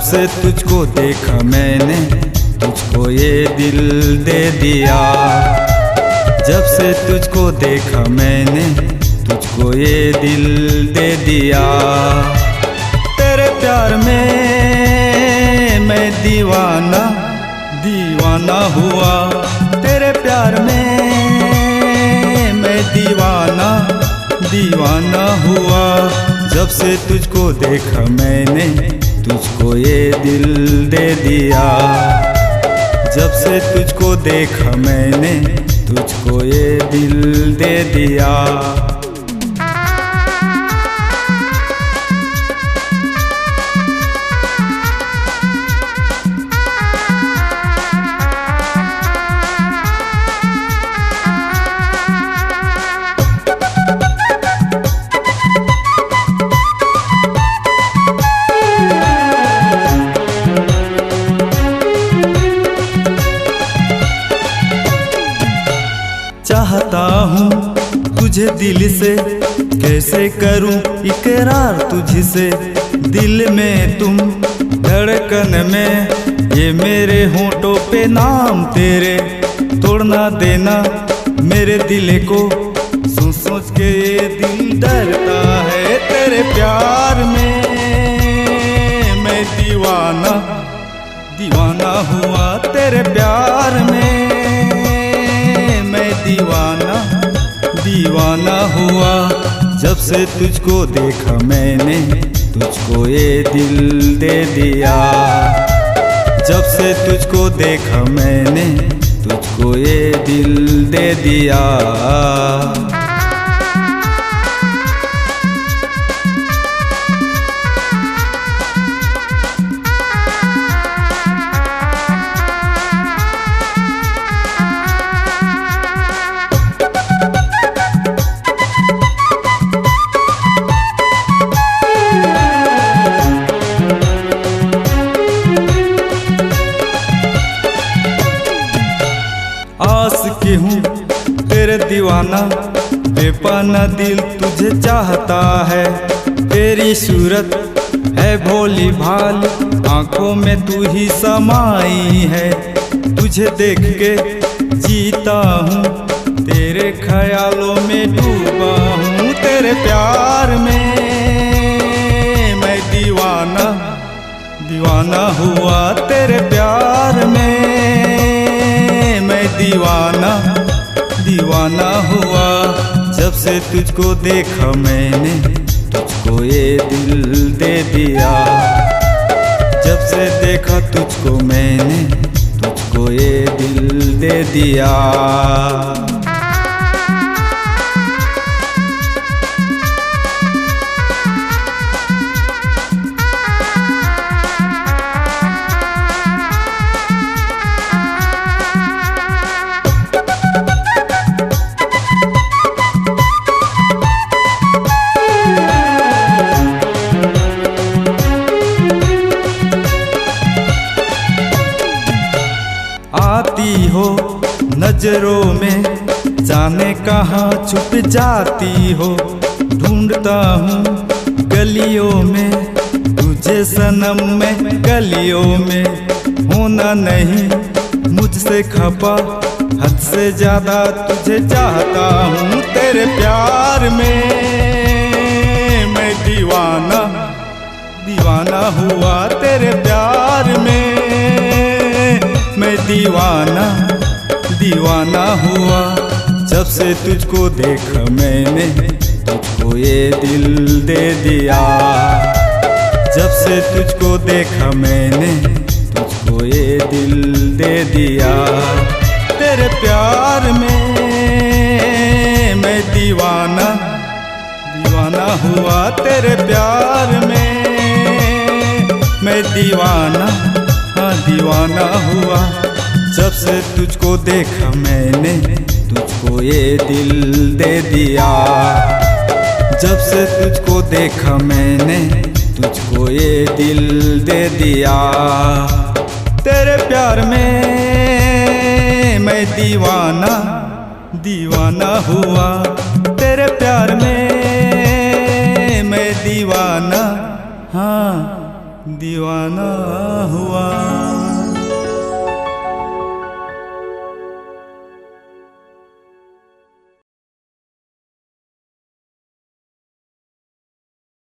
से तुझको देखा मैंने तुझको ये दिल दे दिया। जब से तुझको देखा मैंने तुझको ये दिल दे दिया। तेरे प्यार में मैं दीवाना दीवाना हुआ। तेरे प्यार में मैं दीवाना दीवाना हुआ। जब से तुझको देखा मैंने तुझको ये दिल दे दिया। जब से तुझको देखा मैंने तुझको ये दिल दे दिया। चाहता हूँ तुझे दिल से, कैसे करूँ इकरार तुझसे। दिल में तुम धड़कन में, ये मेरे होंठों पे नाम तेरे। तोड़ना देना मेरे दिल को, सोच सोच के ये दिल डरता है। तेरे प्यार में मैं दीवाना दीवाना हुआ। तेरे प्यार में मैं दीवाना दीवाना हुआ। जब से तुझको देखा मैंने तुझको ये दिल दे दिया। जब से तुझको देखा मैंने तुझको ये दिल दे दिया। आशिकी हूँ तेरे दीवाना, बेपना दिल तुझे चाहता है। तेरी सूरत है भोली भाली, आंखों में तू ही समाई है। तुझे देख के जीता हूँ, तेरे ख्यालों में डूबा हूँ। तेरे प्यार में मैं दीवाना दीवाना हुआ। तेरे प्यार में मैं दीवाना दीवाना हुआ। जब से तुझको देखा मैंने तुझको ये दिल दे दिया। जब से देखा तुझको मैंने तुझको ये दिल दे दिया। आती हो नजरों में, जाने कहाँ छुप जाती हो। ढूंढता हूँ गलियों में तुझे सनम में, गलियों में होना नहीं मुझसे खपा। हद से ज्यादा तुझे चाहता हूँ। तेरे प्यार में मैं दीवाना दीवाना हुआ। तेरे प्यार में मैं दीवाना दीवाना हुआ। जब से तुझको देखा मैंने तुझको ये दिल दे दिया। जब से तुझको देखा मैंने तुझको ये दिल दे दिया। तेरे प्यार में मैं दीवाना दीवाना हुआ। तेरे प्यार में मैं दीवाना दीवाना हुआ। जब से तुझको देखा मैंने तुझको ये दिल दे दिया। जब से तुझको देखा मैंने तुझको ये दिल दे दिया। तेरे प्यार में मैं दीवाना दीवाना हुआ। तेरे प्यार में मैं दीवाना दीवाना हुआ।